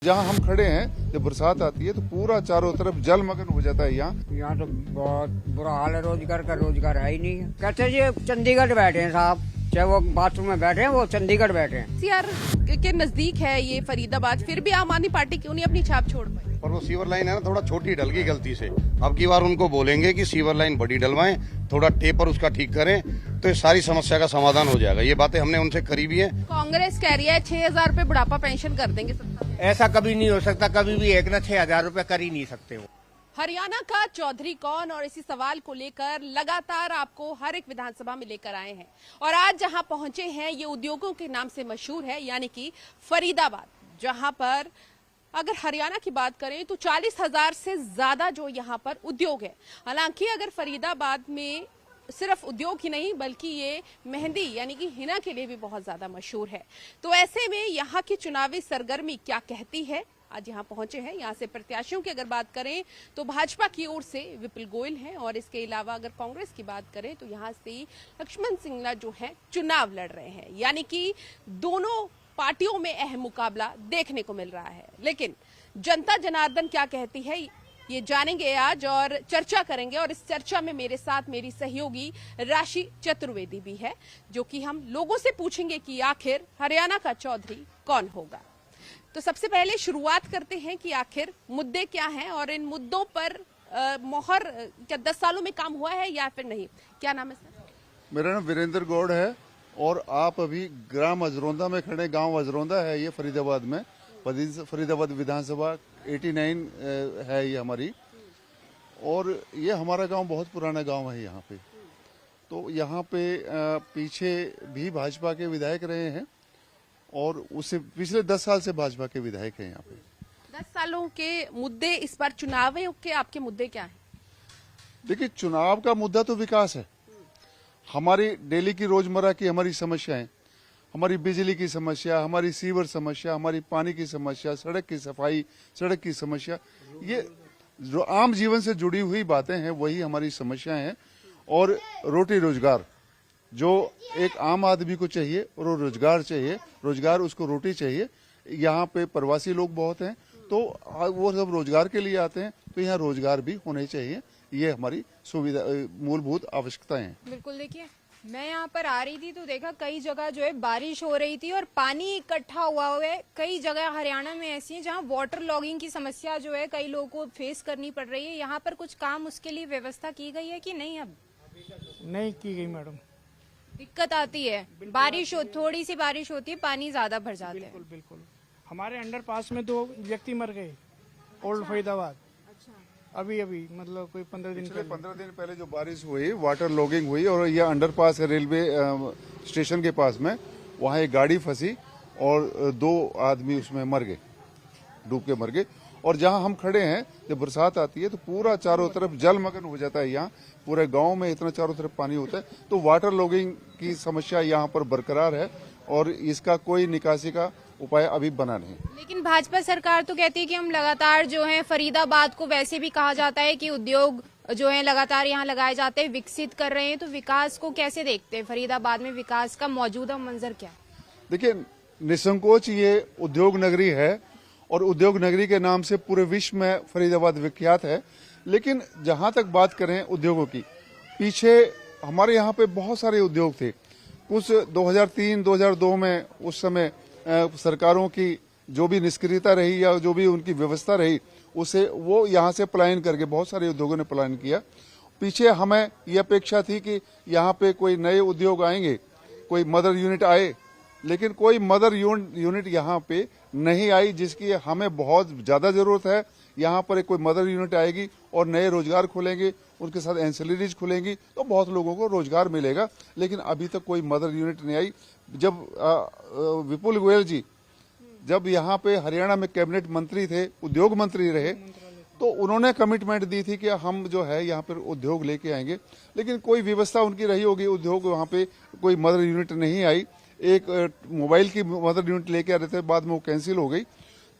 जहाँ हम खड़े हैं जब बरसात आती है तो पूरा चारों तरफ जलमग्न हो जाता है। यहाँ तो बहुत बुरा हाल है, रोजगार है ही नहीं है। कहते हैं जी चंडीगढ़ बैठे हैं साहब, चाहे वो बाथरूम में बैठे हैं वो चंडीगढ़ बैठे हैं। सीआर के नजदीक है ये फरीदाबाद, फिर भी आम आदमी पार्टी क्यों नहीं अपनी छाप छोड़ पाई? और वो सीवर लाइन है ना, थोड़ा छोटी डल गई गलती से। अब की बार उनको बोलेंगे कि सीवर लाइन बड़ी डलवाएं, थोड़ा टेपर उसका ठीक करें, तो ये सारी समस्या का समाधान हो जाएगा। ये बातें हमने उनसे करी भी है। कांग्रेस कह रही है 6,000 रूपए बुढ़ापा पेंशन कर देंगे सत्ता में। ऐसा कभी नहीं हो सकता, कभी भी एक ना 6,000 रूपए कर ही नहीं सकते हो। हरियाणा का चौधरी कौन, और इसी सवाल को लेकर लगातार आपको हर एक विधानसभा में लेकर आए हैं। और आज जहां पहुंचे हैं ये उद्योगों के नाम से मशहूर है, यानी कि फरीदाबाद, जहां पर अगर हरियाणा की बात करें तो 40,000 से ज्यादा जो यहां पर उद्योग है। हालांकि अगर फरीदाबाद में सिर्फ उद्योग ही नहीं बल्कि ये मेहंदी यानी कि हिना के लिए भी बहुत ज्यादा मशहूर है। तो ऐसे में यहाँ की चुनावी सरगर्मी क्या कहती है, आज यहाँ पहुंचे हैं। यहाँ से प्रत्याशियों की अगर बात करें तो भाजपा की ओर से विपुल गोयल हैं, और इसके अलावा अगर कांग्रेस की बात करें तो यहाँ से लक्ष्मण सिंगला जो है चुनाव लड़ रहे हैं। यानी कि दोनों पार्टियों में अहम मुकाबला देखने को मिल रहा है। लेकिन जनता जनार्दन क्या कहती है ये जानेंगे आज और चर्चा करेंगे। और इस चर्चा में मेरे साथ मेरी सहयोगी राशि चतुर्वेदी भी है, जो कि हम लोगों से पूछेंगे कि आखिर हरियाणा का चौधरी कौन होगा। तो सबसे पहले शुरुआत करते हैं कि आखिर मुद्दे क्या हैं और इन मुद्दों पर मोहर क्या 10 सालों में काम हुआ है या फिर नहीं। क्या नाम है सर? मेरा नाम वीरेंद्र गौड़ है और आप अभी ग्राम अजरौंदा में खड़े। गांव अजरौंदा है ये फरीदाबाद में, फरीदाबाद विधानसभा 89 है ये हमारी। और ये हमारा गांव बहुत पुराना गांव है यहाँ पे। तो यहाँ पे पीछे भी भाजपा के विधायक रहे हैं और उससे पिछले 10 साल से भाजपा के विधायक हैं यहाँ पे। 10 सालों के मुद्दे, इस बार चुनाव के आपके मुद्दे क्या हैं? देखिए, चुनाव का मुद्दा तो विकास है। हमारी डेली की रोजमर्रा की हमारी समस्याएं, हमारी बिजली की समस्या, हमारी सीवर समस्या, हमारी पानी की समस्या, सड़क की सफाई, सड़क की समस्या, ये जो आम जीवन से जुड़ी हुई बातें हैं वही हमारी समस्याएं हैं। और रोटी रोजगार जो एक आम आदमी को चाहिए, और रोजगार चाहिए, रोजगार उसको रोटी चाहिए। यहाँ पे प्रवासी लोग बहुत हैं तो वो सब रोजगार के लिए आते हैं, तो यहाँ रोजगार भी होने चाहिए। ये हमारी सुविधा, मूलभूत आवश्यकताएं हैं। बिल्कुल। देखिए, मैं यहाँ पर आ रही थी तो देखा कई जगह जो है बारिश हो रही थी और पानी इकट्ठा हुआ है। कई जगह हरियाणा में ऐसी है जहाँ वाटर लॉगिंग की समस्या जो है कई लोगों को फेस करनी पड़ रही है। यहाँ पर कुछ काम उसके लिए व्यवस्था की गई है कि नहीं? अब नहीं की गई मैडम। दिक्कत आती है, बारिश हो, थोड़ी सी बारिश होती है पानी ज्यादा भर जाते हैं। बिल्कुल बिल्कुल। हमारे अंडरपास में 2 व्यक्ति मर गए। ओल्ड फरीदाबाद। अभी मतलब कोई 15 दिन पहले जो बारिश हुई, वाटर लॉगिंग हुई, और यह अंडरपास है रेलवे स्टेशन के पास में, वहाँ एक गाड़ी फंसी और 2 आदमी उसमें मर गए, डूब के मर गए। और जहाँ हम खड़े हैं जब बरसात आती है तो पूरा चारों तरफ जलमग्न हो जाता है। यहाँ पूरे गांव में इतना चारों तरफ पानी होता है। तो वाटर लॉगिंग की समस्या यहाँ पर बरकरार है और इसका कोई निकासी का उपाय अभी बना नहीं। लेकिन भाजपा सरकार तो कहती है कि हम लगातार जो है फरीदाबाद को, वैसे भी कहा जाता है कि उद्योग जो है लगातार यहाँ लगाए जाते हैं, विकसित कर रहे हैं। तो विकास को कैसे देखते हैं? फरीदाबाद में विकास का मौजूदा मंजर क्या? देखिए, निसंकोच ये उद्योग नगरी है और उद्योग नगरी के नाम से पूरे विश्व में फरीदाबाद विख्यात है। लेकिन जहां तक बात करें उद्योगों की, पीछे हमारे यहाँ पे बहुत सारे उद्योग थे। कुछ 2003-2002 में उस समय सरकारों की जो भी निष्क्रियता रही या जो भी उनकी व्यवस्था रही, उसे वो यहाँ से पलायन करके बहुत सारे उद्योगों ने पलायन किया। पीछे हमें ये अपेक्षा थी कि यहाँ पे कोई नए उद्योग आएंगे, कोई मदर यूनिट आए, लेकिन कोई मदर यूनिट यहाँ पे नहीं आई, जिसकी हमें बहुत ज्यादा जरूरत है। यहाँ पर कोई मदर यूनिट आएगी और नए रोजगार खुलेंगे, उनके साथ एंसिलरीज खुलेंगी तो बहुत लोगों को रोजगार मिलेगा। लेकिन अभी तक कोई मदर यूनिट नहीं आई। जब विपुल गोयल जी जब यहाँ पे हरियाणा में कैबिनेट मंत्री थे, उद्योग मंत्री रहे, तो उन्होंने कमिटमेंट दी थी कि हम जो है यहाँ पर उद्योग लेके आएंगे। लेकिन कोई व्यवस्था उनकी रही होगी, उद्योग वहाँ पे कोई मदर यूनिट नहीं आई। एक मोबाइल की मदर यूनिट लेके आ रहे थे, बाद में वो कैंसिल हो गई।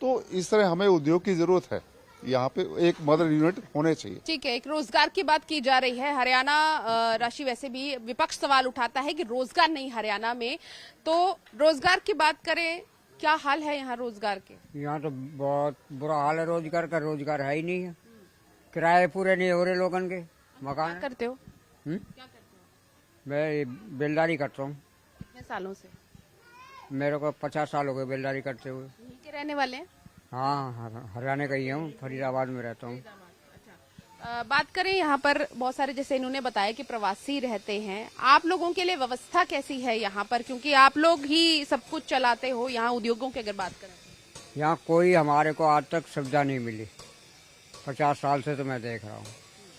तो इस तरह हमें उद्योग की जरूरत है, यहाँ पे एक मदर यूनिट होने चाहिए। ठीक है, एक रोजगार की बात की जा रही है। हरियाणा राशि वैसे भी विपक्ष सवाल उठाता है कि रोजगार नहीं हरियाणा में, तो रोजगार की बात करें क्या हाल है यहाँ रोजगार के? यहाँ तो बहुत बुरा हाल है रोजगार का, रोजगार है ही नहीं है। किराए पूरे नहीं हो रहे लोगन के, मकान। क्या करते हो? हम्म? क्या करते हो? मैं बेलदारी करता हूँ। कितने सालों से? मेरे को 50 साल हो गए बेलदारी करते हुए। यहीं के रहने वाले हैं? हाँ, हरियाणा का ही हूँ, फरीदाबाद में रहता हूँ। बात करें यहाँ पर बहुत सारे, जैसे इन्होंने बताया कि प्रवासी रहते हैं, आप लोगों के लिए व्यवस्था कैसी है यहाँ पर, क्योंकि आप लोग ही सब कुछ चलाते हो यहाँ उद्योगों की अगर बात करें? यहाँ कोई हमारे को आज तक सुविधा नहीं मिली। 50 साल से तो मैं देख रहा हूँ,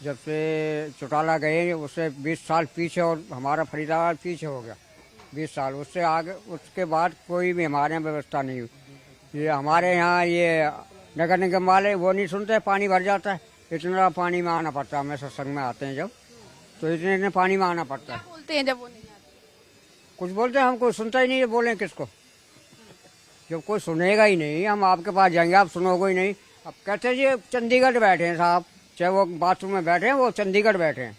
जब से चौटाला गए उससे 20 साल पीछे, और हमारा फरीदाबाद पीछे हो गया 20 साल। उससे आगे, उसके बाद कोई भी हमारे यहाँ व्यवस्था नहीं हुई। ये हमारे यहाँ ये नगर निगम वाले वो नहीं सुनते, पानी भर जाता है, इतना पानी में आना पड़ता है। हमें सत्संग में आते हैं जब, तो इतने पानी में आना पड़ता है। क्या बोलते हैं जब वो नहीं आते? कुछ बोलते हैं, हमको सुनता ही नहीं है, बोलें किसको? जब कोई सुनेगा ही नहीं, हम आपके पास जाएंगे, आप सुनोगे ही नहीं। अब कहते हैं जी चंडीगढ़ बैठे हैं साहब, चाहे वो बाथरूम में बैठे हैं, वो चंडीगढ़ बैठे हैं।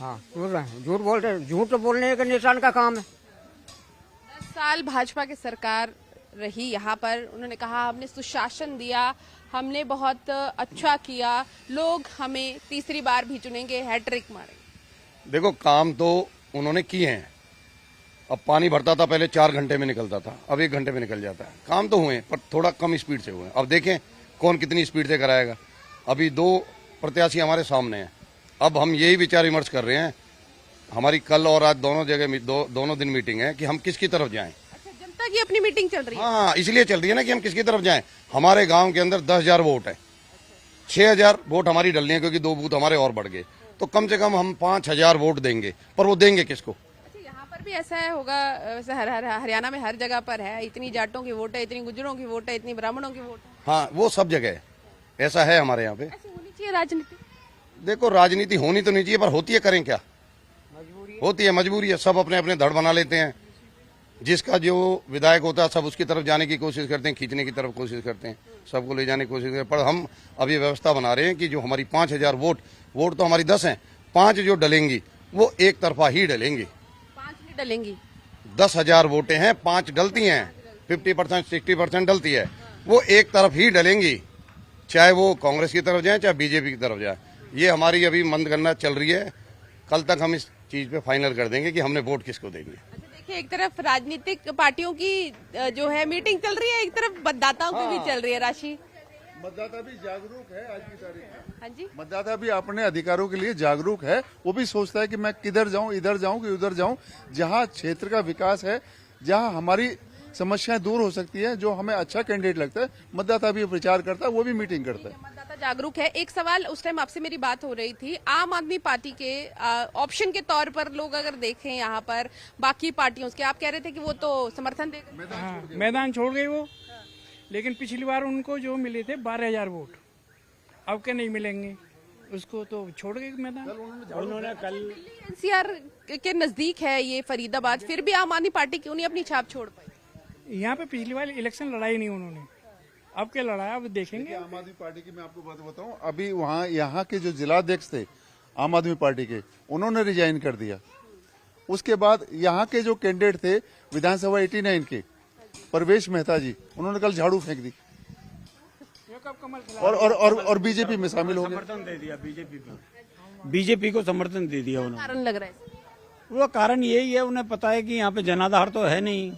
हाँ, झूठ बोलते हैं, झूठ तो बोलने का निशान का काम है। 10 साल भाजपा की सरकार रही यहाँ पर, उन्होंने कहा हमने सुशासन दिया, हमने बहुत अच्छा किया, लोग हमें तीसरी बार भी चुनेंगे, हैट्रिक मारेंगे। देखो, काम तो उन्होंने किए हैं। अब पानी भरता था पहले 4 घंटे में निकलता था, अब 1 घंटे में निकल जाता है। काम तो हुए पर थोड़ा कम स्पीड से हुए। अब देखें कौन कितनी स्पीड से कराएगा। अभी 2 प्रत्याशी हमारे सामने हैं। अब हम यही विचार विमर्श कर रहे हैं, हमारी कल और आज दोनों जगह दोनों दिन मीटिंग है कि हम किसकी तरफ जाएं। अच्छा, जनता की अपनी मीटिंग चल रही है? हाँ, इसलिए चल रही है ना कि हम किसकी तरफ जाएं। हमारे गांव के अंदर 10,000 वोट है, 6,000 वोट हमारी डलनी है, क्योंकि 2 बूथ हमारे और बढ़ गए। तो कम से कम हम 5,000 वोट देंगे, पर वो देंगे किसको? अच्छा, यहाँ पर भी ऐसा होगा, वैसे हरियाणा में हर जगह पर है, इतनी जाटों की वोट है, इतनी गुजरों की वोट है, इतनी ब्राह्मणों की वोट है। हाँ, वो सब जगह है, ऐसा है हमारे यहाँ पे। ऐसी होनी चाहिए राजनीति। देखो, राजनीति होनी तो नहीं चाहिए, पर होती है, करें क्या? होती है, मजबूरी है। सब अपने अपने धड़ बना लेते हैं। जिसका जो विधायक होता है सब उसकी तरफ जाने की कोशिश करते हैं, खींचने की तरफ कोशिश करते हैं, सबको ले जाने की कोशिश करते हैं। पर हम अभी व्यवस्था बना रहे हैं कि जो हमारी 5,000 वोट तो हमारी 10 हैं, 5 जो डलेंगी वो एक तरफा ही डलेंगी। 5 नहीं डलेंगी। 10,000 वोटें हैं, 5 डलती हैं, 50% 60% डलती है, वो एक तरफ ही डलेंगी, चाहे वो कांग्रेस की तरफ जाए चाहे बीजेपी की तरफ जाए। ये हमारी अभी मतगणना चल रही है, कल तक हम इस चीज पे फाइनल कर देंगे कि हमने वोट किसको देंगे। अच्छा, देखिए, एक तरफ राजनीतिक पार्टियों की जो है मीटिंग चल रही है, एक तरफ मतदाताओं की भी चल रही है। राशि, मतदाता भी जागरूक है आज की तारीख में। हाँ जी, मतदाता भी अपने अधिकारों के लिए जागरूक है। वो भी सोचता है कि मैं किधर जाऊं, इधर जाऊं कि उधर जाऊं। जहां क्षेत्र का विकास है, जहां हमारी समस्याएं दूर हो सकती है, जो हमें अच्छा कैंडिडेट लगता है, मतदाता भी प्रचार करता है, वो भी मीटिंग करता है। मतदाता जागरूक है। एक सवाल, उस टाइम आपसे मेरी बात हो रही थी, आम आदमी पार्टी के ऑप्शन के तौर पर लोग अगर देखें यहाँ पर बाकी पार्टियों के, आप कह रहे थे कि वो तो समर्थन दे गए। हाँ, मैदान छोड़ गए वो। लेकिन पिछली बार उनको जो मिले थे 12,000 वोट, अब के नहीं मिलेंगे, उसको तो छोड़ गए मैदान। उन्होंने कल एनसीआर के नजदीक है ये फरीदाबाद, फिर भी आम आदमी पार्टी क्यों नहीं अपनी छाप छोड़ पाई? यहाँ पे पिछली बार इलेक्शन लड़ाई नहीं उन्होंने, अब क्या लड़ाया अब देखेंगे। आम आदमी पार्टी की मैं आपको बात बताऊं, अभी वहाँ यहाँ के जो जिलाध्यक्ष थे आम आदमी पार्टी के, उन्होंने रिजाइन कर दिया। उसके बाद यहाँ के जो कैंडिडेट थे विधानसभा 89 के, परवेश मेहता जी, उन्होंने कल झाड़ू फेंक दी और बीजेपी में शामिल हो गए। समर्थन दे दिया बीजेपी को समर्थन दे दिया उन्होंने। कारण लग रहा है? वो कारण यही है, उन्हें पता है कि यहाँ पे जनाधार तो है नहीं,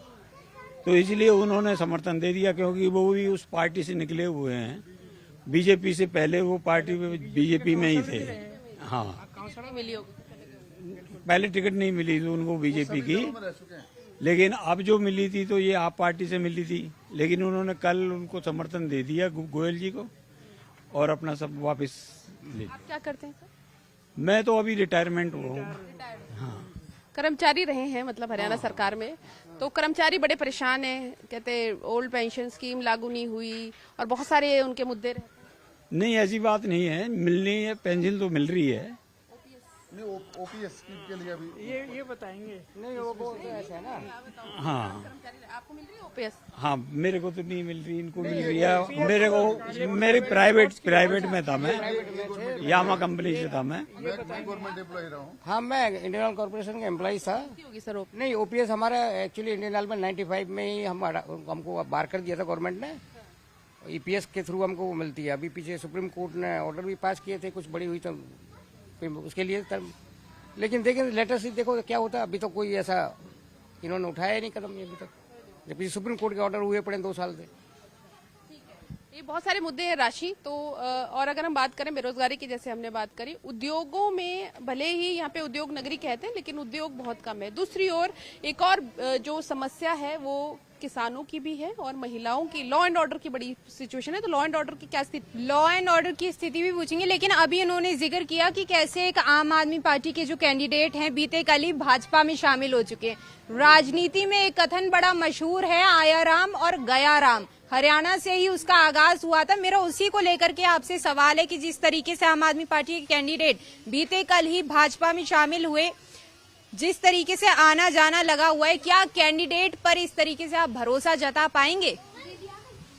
तो इसलिए उन्होंने समर्थन दे दिया, क्योंकि वो भी उस पार्टी से निकले हुए हैं। बीजेपी से पहले वो पार्टी बीजेपी में ही थे। हाँ, मिली होगी, पहले टिकट नहीं मिली थी उनको बीजेपी की, लेकिन अब जो मिली थी तो ये आप पार्टी से मिली थी। लेकिन उन्होंने कल उनको समर्थन दे दिया गोयल जी को, और अपना सब वापस ले। आप क्या करते हैं सर? मैं तो अभी रिटायरमेंट हुआ हूँ। हाँ, कर्मचारी रहे हैं, मतलब हरियाणा सरकार में, तो कर्मचारी बड़े परेशान हैं, कहते ओल्ड पेंशन स्कीम लागू नहीं हुई और बहुत सारे उनके मुद्दे रहते हैं। नहीं ऐसी बात नहीं है, मिलनी है, पेंशन तो मिल रही है। नहीं ओपीएस के लिए अभी ये बताएंगे। नहीं वो बोलते ऐसे है ना। हाँ आपको मिल रही है ओपीएस? हाँ, मेरे को तो नहीं मिल रही, इनको मिल रही है। मेरे को मेरे प्राइवेट में था मैं, यामा कंपनी से था मैं। गवर्नमेंट एम्प्लॉय रहा हूँ। हाँ, मैं इंडियन ऑयल कॉर्पोरेशन का एम्प्लॉय था। होगी सर ओपीएस? नहीं, ओपीएस हमारा एक्चुअली इंडियन ऑयल में 95 में ही हमको बार कर दिया था गवर्नमेंट ने। ईपीएस के थ्रू हमको वो मिलती है। अभी पीछे सुप्रीम कोर्ट ने ऑर्डर भी पास किए थे, कुछ बड़ी हुई तो उसके लिए लेकिन देखें लेटेस्ट देखो क्या होता है। अभी तो कोई ऐसा इन्होंने उठाया नहीं कदम अभी तक, जबकि सुप्रीम कोर्ट के ऑर्डर हुए पड़े 2 साल से। ये बहुत सारे मुद्दे हैं राशि तो और अगर हम बात करें बेरोजगारी की, जैसे हमने बात करी, उद्योगों में भले ही यहाँ पे उद्योग नगरी कहते हैं लेकिन उद्योग बहुत कम है। दूसरी ओर एक और जो समस्या है वो किसानों की भी है और महिलाओं की। लॉ एंड ऑर्डर की बड़ी सिचुएशन है, तो लॉ एंड ऑर्डर की क्या स्थिति? लॉ एंड ऑर्डर की स्थिति भी पूछेंगे, लेकिन अभी इन्होंने जिक्र किया कि कैसे एक आम आदमी पार्टी के जो कैंडिडेट हैं बीते कल ही भाजपा में शामिल हो चुके हैं। राजनीति में एक कथन बड़ा मशहूर है, आया राम और गया राम। हरियाणा से ही उसका आगाज हुआ था। मेरा उसी को लेकर के आपसे सवाल है कि जिस तरीके से आम आदमी पार्टी के कैंडिडेट बीते कल ही भाजपा में शामिल हुए, जिस तरीके से आना जाना लगा हुआ है, क्या कैंडिडेट पर इस तरीके से आप भरोसा जता पाएंगे?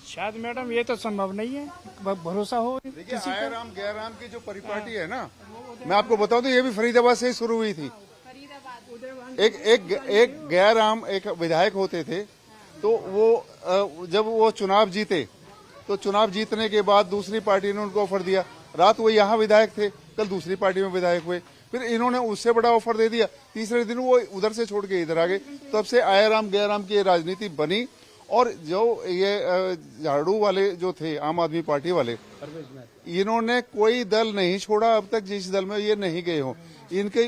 शायद मैडम ये तो संभव नहीं है, भरोसा हो। देखिए आया राम गया राम की जो परिपाटी है ना, मैं आपको बताऊं तो ये भी फरीदाबाद से ही शुरू हुई थी। एक गया राम एक विधायक होते थे, तो वो जब वो चुनाव जीते तो चुनाव जीतने के बाद दूसरी पार्टी ने उनको ऑफर दिया। रात वो यहाँ विधायक थे, कल दूसरी पार्टी में विधायक हुए, फिर इन्होंने उससे बड़ा ऑफर दे दिया। तीसरे दिन वो उधर से छोड़ के इधर आ गए। तब से आया राम गया राम की राजनीति बनी। और जो ये झाड़ू वाले जो थे आम आदमी पार्टी वाले, इन्होंने कोई दल नहीं छोड़ा अब तक जिस दल में ये नहीं गए हो। इनकी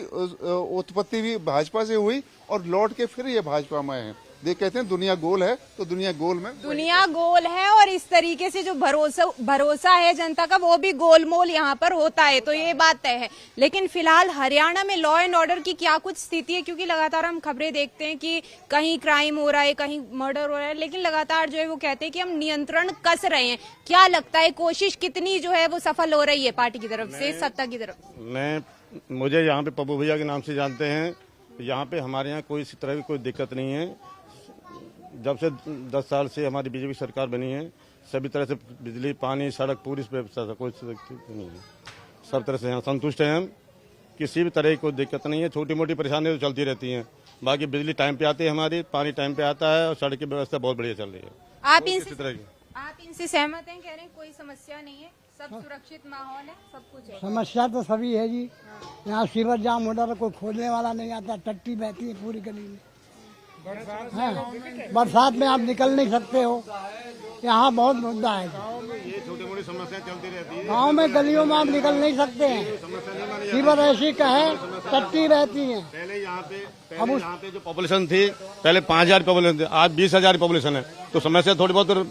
उत्पत्ति भी भाजपा से हुई और लौट के फिर ये भाजपा में है। देख कहते हैं दुनिया गोल है, तो दुनिया गोल में दुनिया गोल है और इस तरीके से जो भरोसा है जनता का वो भी गोलमोल यहाँ पर होता है, तो ये बात तय है। लेकिन फिलहाल हरियाणा में लॉ एंड ऑर्डर की क्या कुछ स्थिति है? क्योंकि लगातार हम खबरें देखते हैं कि कहीं क्राइम हो रहा है, कहीं मर्डर हो रहा है, लेकिन लगातार जो है वो कहते हैं कि हम नियंत्रण कस रहे हैं। क्या लगता है कोशिश कितनी जो है वो सफल हो रही है पार्टी की तरफ से, सत्ता की तरफ? मुझे यहाँ पे पप्पू भैया के नाम से जानते हैं। यहाँ पे हमारे यहाँ कोई इसी तरह की कोई दिक्कत नहीं है। जब से 10 साल से हमारी बीजेपी सरकार बनी है, सभी तरह से बिजली पानी सड़क पूरी व्यवस्था कोई नहीं है। सब तरह से यहाँ संतुष्ट हैं हम, किसी भी तरह की कोई दिक्कत नहीं है। छोटी मोटी परेशानी तो चलती रहती हैं, बाकी बिजली टाइम पे आती है हमारी, पानी टाइम पे आता है और सड़क की व्यवस्था बहुत बढ़िया चल रही है। आप इनसे सहमत हैं? कह रहे हैं कोई समस्या नहीं है, सब सुरक्षित माहौल है, सब कुछ है। समस्या तो सभी है जी। यहाँ सीवर जाम हो रहा, कोई खोलने वाला नहीं आता, टट्टी बहती है पूरी गली में। बरसात में आप निकल नहीं सकते हो, यहाँ बहुत मुद्दा है। ये छोटी मोटी समस्या चलती रहती है। गाँव में गलियों में आप निकल नहीं सकते हैं, सीवर ऐसी का है, टट्टी रहती है। पहले यहाँ पे जो पॉपुलेशन थी, पहले 5000 पॉपुलेशन थी, आज 20,000 पॉपुलेशन है, तो समस्या थोड़ी बहुत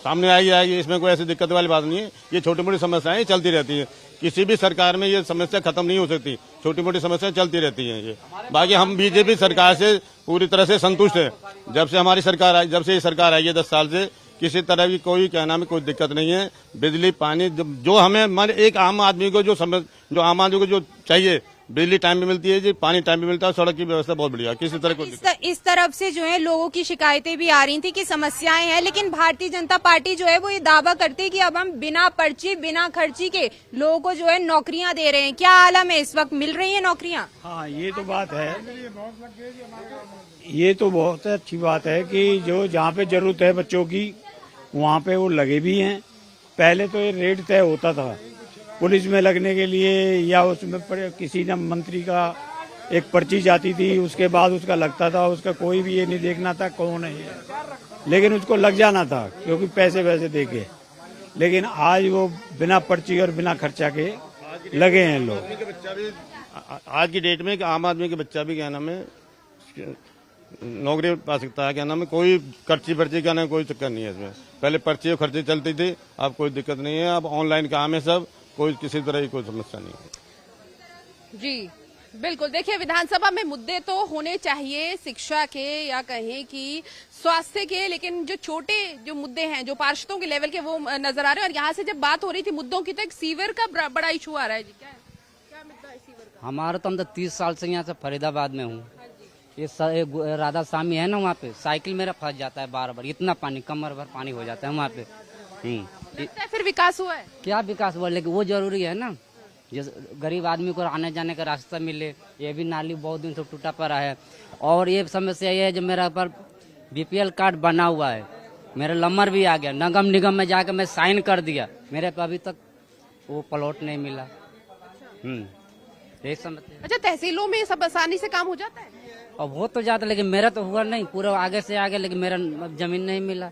सामने आएगी। इसमें कोई ऐसी दिक्कत वाली बात नहीं है। ये छोटी मोटी समस्याएं चलती रहती है, किसी भी सरकार में ये समस्या खत्म नहीं हो सकती। छोटी मोटी समस्याएं चलती रहती हैं ये। बाकी हम बीजेपी सरकार से पूरी तरह से संतुष्ट हैं। जब से हमारी सरकार आई, जब से ये सरकार आई है 10 साल से, किसी तरह की कोई कहना में कोई दिक्कत नहीं है। बिजली पानी जो हमें मान एक आम आदमी को जो आम आदमी को जो चाहिए, बिजली टाइम पे मिलती है जी, पानी टाइम पे मिलता है, सड़क की व्यवस्था बहुत बढ़िया, किसी तरह को इस तरफ से जो है लोगों की शिकायतें भी आ रही थी कि समस्याएं हैं, लेकिन भारतीय जनता पार्टी जो है वो ये दावा करती है कि अब हम बिना पर्ची बिना खर्ची के लोगों को जो है नौकरियां दे रहे हैं। क्या आलम है इस वक्त, मिल रही है नौकरियां? हाँ, ये तो बात है, ये तो बहुत अच्छी बात है कि जो जहाँ पे जरूरत है बच्चों की वहाँ पे वो लगे भी हैं। पहले तो ये रेट तय होता था पुलिस में लगने के लिए, या उसमें किसी न मंत्री का एक पर्ची जाती थी, उसके बाद उसका लगता था, उसका कोई भी ये नहीं देखना था कौन है ये, लेकिन उसको लग जाना था क्योंकि पैसे वैसे दे के। लेकिन आज वो बिना पर्ची और बिना खर्चा के लगे हैं लोग। आज की डेट में आम आदमी के बच्चा भी क्या नाम है नौकरी पा सकता है, क्या नाम है, कोई पर्ची का नाम कोई चक्कर नहीं है इसमें। पहले पर्ची और खर्चे चलती थी, अब कोई दिक्कत नहीं है, अब ऑनलाइन काम है सब, कोई किसी तरह की कोई समस्या नहीं है। जी बिल्कुल, देखिए विधानसभा में मुद्दे तो होने चाहिए शिक्षा के या कहें कि स्वास्थ्य के, लेकिन जो छोटे जो मुद्दे हैं जो पार्षदों के लेवल के वो नजर आ रहे हैं। और यहाँ से जब बात हो रही थी मुद्दों की, तो एक सीवर का बड़ा इशू आ रहा है जी। क्या मुद्दा है सीवर का? हमारा तो हम तो 30 साल से यहाँ से फरीदाबाद में हूँ। ये राधा स्वामी है ना, वहाँ पे साइकिल मेरा फंस जाता है बार बार, इतना पानी, कमर भर पानी हो जाता है वहाँ पे। लगता है फिर विकास हुआ है? क्या विकास हुआ, लेकिन वो जरूरी है ना, जिस गरीब आदमी को आने जाने का रास्ता मिले। ये भी नाली बहुत दिन से टूटा पड़ा है। और ये समस्या ये है, जो मेरा पर BPL कार्ड बना हुआ है, मेरा नंबर भी आ गया, नगम निगम में जाकर मैं साइन कर दिया, मेरे पे अभी तक वो प्लॉट नहीं मिला। यही समस्या। अच्छा, तहसीलों में सब आसानी से काम हो जाता है? अब हो तो जाता, लेकिन मेरा तो हुआ नहीं, पूरा आगे से आगे, लेकिन मेरा जमीन नहीं मिला।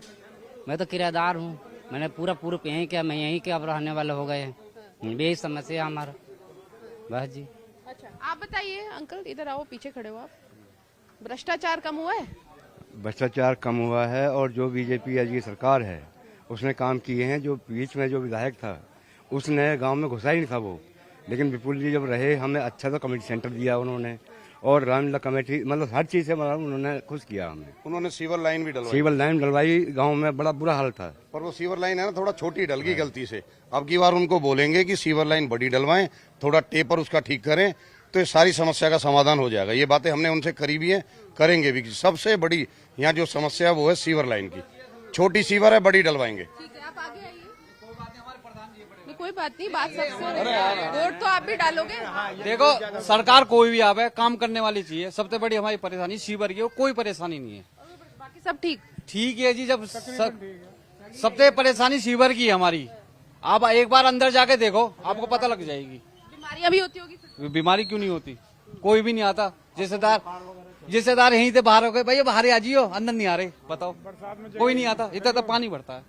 मैं तो किराएदार हूँ, मैंने पूरा यहीं क्या, मैं यहीं के अब रहने वाले हो गए हैं। यही समस्या हमारा बस जी। अच्छा, आप बताइए अंकल, इधर आओ, पीछे खड़े हो आप। भ्रष्टाचार कम हुआ है? भ्रष्टाचार कम हुआ है, और जो बीजेपी की सरकार है उसने काम किए हैं। जो बीच में जो विधायक था उसने गांव में घुसा ही नहीं था वो, लेकिन विपुल जी जब रहे, हमें अच्छा सा कमेटी सेंटर दिया उन्होंने, और रामलीला कमेटी, मतलब हर चीज से उन्होंने खुश किया हमें। उन्होंने सीवर लाइन भी डलवाई। सीवर लाइन डलवाई, गांव में बड़ा बुरा हाल था। पर वो सीवर लाइन है ना, थोड़ा छोटी डल गई गलती से। अब की बार उनको बोलेंगे कि सीवर लाइन बड़ी डलवाएं, थोड़ा टेपर उसका ठीक करें, तो ये सारी समस्या का समाधान हो जाएगा। ये बातें हमने उनसे करी भी है, करेंगे भी। सबसे बड़ी यहाँ जो समस्या है वो है सीवर लाइन की। छोटी सीवर है, बड़ी डलवाएंगे। ठीक है, आप आगे आइए। कोई बात नहीं, बात सबसे, वोट तो आप भी डालोगे। देखो, सरकार कोई भी आवे, काम करने वाली चाहिए। सबसे बड़ी हमारी परेशानी सीवर की, कोई परेशानी नहीं है, बाकी सब ठीक है जी। जब सबसे परेशानी सीवर की है हमारी। आप एक बार अंदर जाके देखो, आपको पता लग जाएगी। बीमारियां भी होती होगी? बीमारी क्यों नहीं होती, कोई भी नहीं आता। रिश्तेदार यहीं से बाहर हो गए, भैया बाहर आ जियो, अंदर नहीं आ रहे, बताओ, कोई नहीं आता, इतना तो पानी भरता है।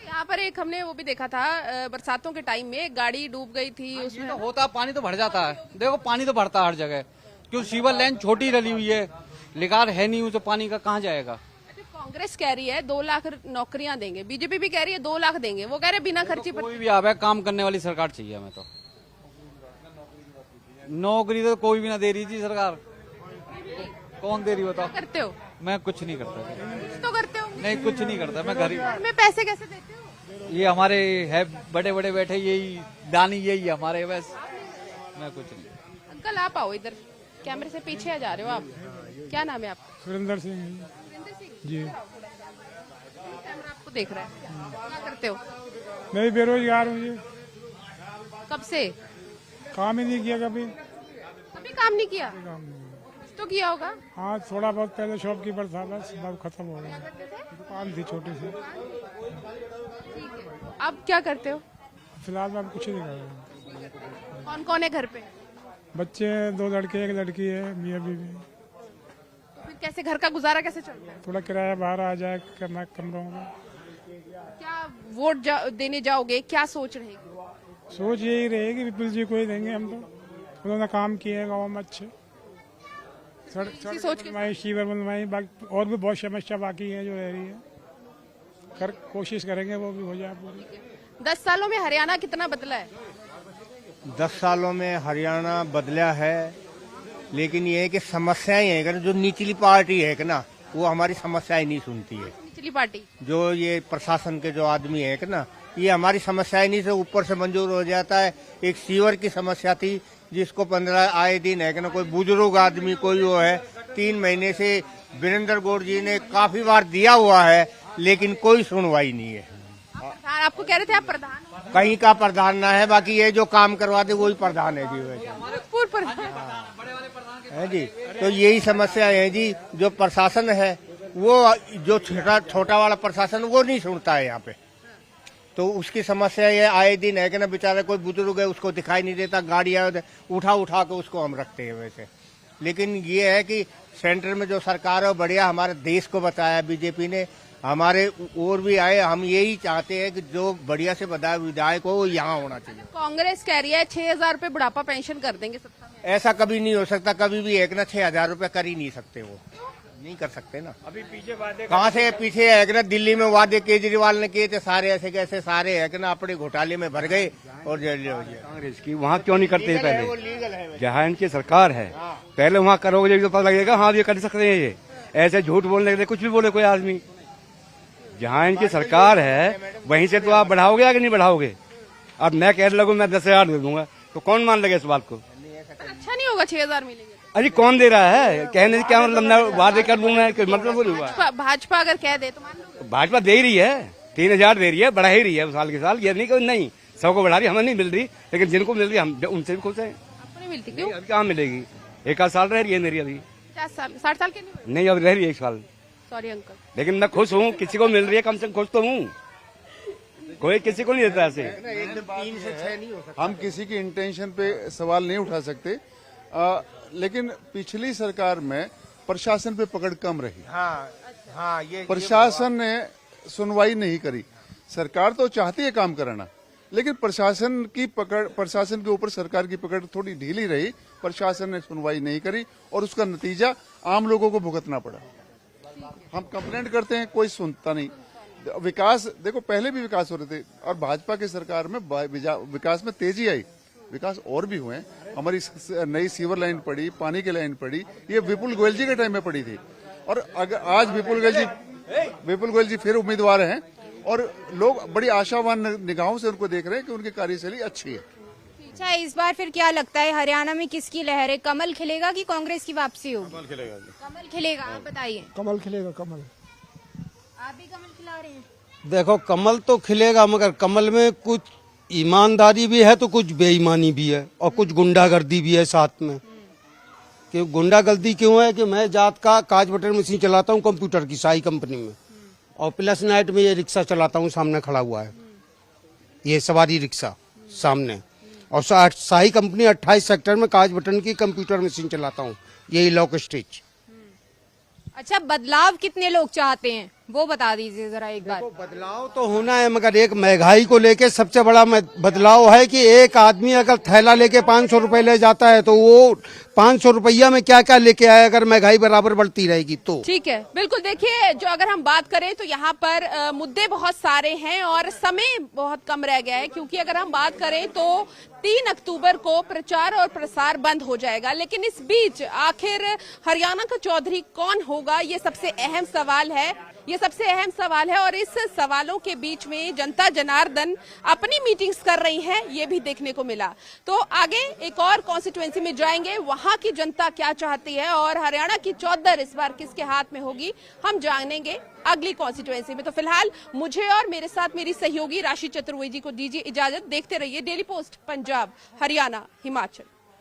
यहाँ पर एक हमने वो भी देखा था, बरसातों के टाइम में गाड़ी डूब गई थी, उसमें तो होता, पानी तो भर जाता है। देखो, पानी तो भरता है हर जगह, क्यों सीवर लाइन छोटी डली हुई है, लिगार है नहीं, तो पानी का कहाँ जाएगा। कांग्रेस कह रही है 2 लाख नौकरियां देंगे, बीजेपी भी कह रही है 2 लाख देंगे, वो कह रहे बिना खर्ची पर। कोई भी आवे, काम करने वाली सरकार चाहिए हमें तो। नौकरी तो कोई भी ना दे रही थी सरकार, कौन दे रही बताओ। करते हो? मैं कुछ नहीं करता। कुछ तो करते हो? नहीं, कुछ नहीं करता, मैं घर में। पैसे कैसे देते हो? ये हमारे है बड़े बड़े बैठे, यही दानी, यही हमारे, बस, मैं कुछ नहीं। अंकल आप आओ इधर, कैमरे से पीछे आ जा रहे हो आप। क्या नाम है आपका? सुरेंद्र सिंह जी। कैमरा आपको देख रहा है। क्या करते हो? मैं भी बेरोजगार हूँ जी। कब से? काम ही नहीं किया कभी काम नहीं किया? तो किया होगा। हाँ, थोड़ा बहुत पहले शॉपकीपर था, बस अब खत्म हो गया। दुकान थी छोटी सी। अब क्या करते हो? फिलहाल मैं कुछ नहीं कर रहा। कौन कौन है घर पे? बच्चे हैं, 2 लड़के 1 लड़की है, मियाँ बीवी। फिर कैसे घर का गुजारा कैसे चलता है? थोड़ा किराया बाहर आ जाए कमरों का। क्या वोट देने जाओगे, क्या सोच रहेगी? सोच यही रहेगी विपुल जी को ही देंगे हम तो। उन्होंने काम किए गाँव में अच्छे, सड़क बनवाई, सीवर बनवाई, बाकी और भी बहुत समस्या बाकी है जो रह रही है। कोशिश करेंगे वो भी हो जाए पूरी। 10 सालों में हरियाणा कितना बदला है? 10 सालों में हरियाणा बदला है, लेकिन ये है कि समस्याएं है कि जो निचली पार्टी है कि ना, वो हमारी समस्याएं नहीं सुनती है। निचली पार्टी जो ये प्रशासन के जो आदमी है कि ना, ये हमारी समस्याएं नहीं से ऊपर से मंजूर हो जाता है। एक सीवर की समस्या थी, जिसको 15 आए दिन है कि ना, कोई बुजुर्ग आदमी कोई वो है, 3 महीने से वीरेंद्र गौड़ जी ने काफी बार दिया हुआ है, लेकिन कोई सुनवाई नहीं है। आपको कह रहे थे आप प्रधान? कहीं का प्रधान ना है, बाकी ये जो काम करवाते वही प्रधान है जी। वैसे है जी, तो यही समस्या है जी। जो प्रशासन है वो, जो छोटा वाला प्रशासन, वो नहीं सुनता है यहाँ पे। तो उसकी समस्या ये आए दिन है कि ना, बेचारा कोई बुजुर्ग है, उसको दिखाई नहीं देता, गाड़ियाँ उठा उठा के उसको हम रखते हैं वैसे। लेकिन ये है कि सेंटर में जो सरकार है बढ़िया हमारे देश को बताया बीजेपी ने, हमारे और भी आए। हम यही चाहते हैं कि जो बढ़िया से विधायक हो वो यहाँ होना चाहिए। कांग्रेस कह रही है 6,000 रुपए बुढ़ापा पेंशन कर देंगे सत्ता में। ऐसा कभी नहीं हो सकता, कभी भी एक ना 6,000 रुपए कर ही नहीं सकते, वो नहीं कर सकते ना। अभी पीछे वादे कहाँ से पीछे है कि ना, दिल्ली में वादे केजरीवाल ने किए थे सारे, ऐसे कैसे सारे है कि ना अपने घोटाले में भर गए और जेल हो गए। कांग्रेस की वहाँ क्यों नहीं करते पहले, जहाँ इनकी सरकार है, पहले वहाँ करोगे तो पता लगेगा हाँ ये कर सकते हैं। ये ऐसे झूठ बोलने के लिए कुछ भी बोले कोई आदमी। जहाँ इनकी सरकार है वहीं से तो आप बढ़ाओगे या नहीं बढ़ाओगे? अब मैं कह लगूँ मैं 10,000 दे दूंगा, तो कौन मान लगे इस बात को? अच्छा नहीं होगा 6,000 मिलेंगे? अरे कौन दे रहा है? कहने से क्या मतलब, मैं वादे कर दूं मैं, कोई मतलब नहीं हुआ। भाजपा अगर कह दे तो मान लोगे? भाजपा दे ही रही है, 3,000 दे रही है, बढ़ा ही रही है साल के साल। ये नहीं कि नहीं सबको बढ़ा रही, हमें नहीं मिल रही, लेकिन जिनको मिल रही है हम उनसे भी खुश हैं। आपको नहीं मिलती क्यों? अभी कहाँ मिलेगी? 1 साल रह रही है मेरी अभी। 50 साल 60 साल के नहीं? नहीं, अब रह रही है 1 साल। Sorry uncle. लेकिन मैं खुश हूँ, किसी को मिल रही है, कम से कम खुश तो हूँ। कोई किसी को नहीं देता ऐसे। हम किसी की इंटेंशन पे सवाल नहीं उठा सकते, लेकिन पिछली सरकार में प्रशासन पे पकड़ कम रही। हाँ, ये प्रशासन ने सुनवाई नहीं करी। सरकार तो चाहती है काम कराना, लेकिन प्रशासन के ऊपर सरकार की पकड़ थोड़ी ढीली रही। प्रशासन ने सुनवाई नहीं करी और उसका नतीजा आम लोगों को भुगतना पड़ा। हम कंप्लेंट करते हैं, कोई सुनता नहीं। विकास देखो, पहले भी विकास हो रहे थे और भाजपा की सरकार में विकास में तेजी आई। विकास और भी हुए हैं। हमारी नई सीवर लाइन पड़ी, पानी की लाइन पड़ी, ये विपुल गोयल जी के टाइम में पड़ी थी। और अगर आज विपुल गोयल जी फिर उम्मीदवार हैं और लोग बड़ी आशावान निगाहों से उनको देख रहे हैं कि उनकी कार्यशैली अच्छी है। अच्छा, इस बार फिर क्या लगता है हरियाणा में किसकी लहर है? कमल खिलेगा कि कांग्रेस की वापसी होगी? कमल खिलेगा। कमल खिलेगा, आप बताइए। कमल खिलेगा, कमल। आप भी कमल खिला रहे हैं? देखो, कमल तो खिलेगा, मगर कमल में कुछ ईमानदारी भी है तो कुछ बेईमानी भी है और कुछ गुंडागर्दी भी है साथ में। कि गुंडागर्दी क्यों है कि मैं जात का काज बटन मशीन चलाता हूँ कंप्यूटर की शाही कंपनी में, और प्लस नाइट में ये रिक्शा चलाता हूँ, सामने खड़ा हुआ है ये सवारी रिक्शा सामने, और शाही कंपनी 28 सेक्टर में काज बटन की कंप्यूटर मशीन चलाता हूँ, यही लॉक स्टिच। अच्छा, बदलाव कितने लोग चाहते हैं वो बता दीजिए जरा एक बार। बदलाव तो होना है, मगर एक महंगाई को लेके सबसे बड़ा बदलाव है कि एक आदमी अगर थैला लेके 500 रुपए ले जाता है तो वो 500 रुपया में क्या क्या लेके आए अगर महंगाई बराबर बढ़ती रहेगी तो। ठीक है, बिल्कुल। देखिए, जो अगर हम बात करें तो यहाँ पर मुद्दे बहुत सारे हैं और समय बहुत कम रह गया है, क्योंकि अगर हम बात करें तो 3 अक्टूबर को प्रचार और प्रसार बंद हो जाएगा। लेकिन इस बीच आखिर हरियाणा का चौधरी कौन होगा, ये सबसे अहम सवाल है। और इस सवालों के बीच में जनता जनार्दन अपनी मीटिंग्स कर रही है, ये भी देखने को मिला। तो आगे एक और कॉन्स्टिट्यूएंसी में जाएंगे, वहां की जनता क्या चाहती है और हरियाणा की चौधर इस बार किसके हाथ में होगी, हम जानेंगे अगली कॉन्स्टिट्यूएंसी में। तो फिलहाल मुझे और मेरे साथ मेरी सहयोगी राशि चतुर्वेदी को दीजिए इजाजत। देखते रहिए डेली पोस्ट, पंजाब, हरियाणा, हिमाचल।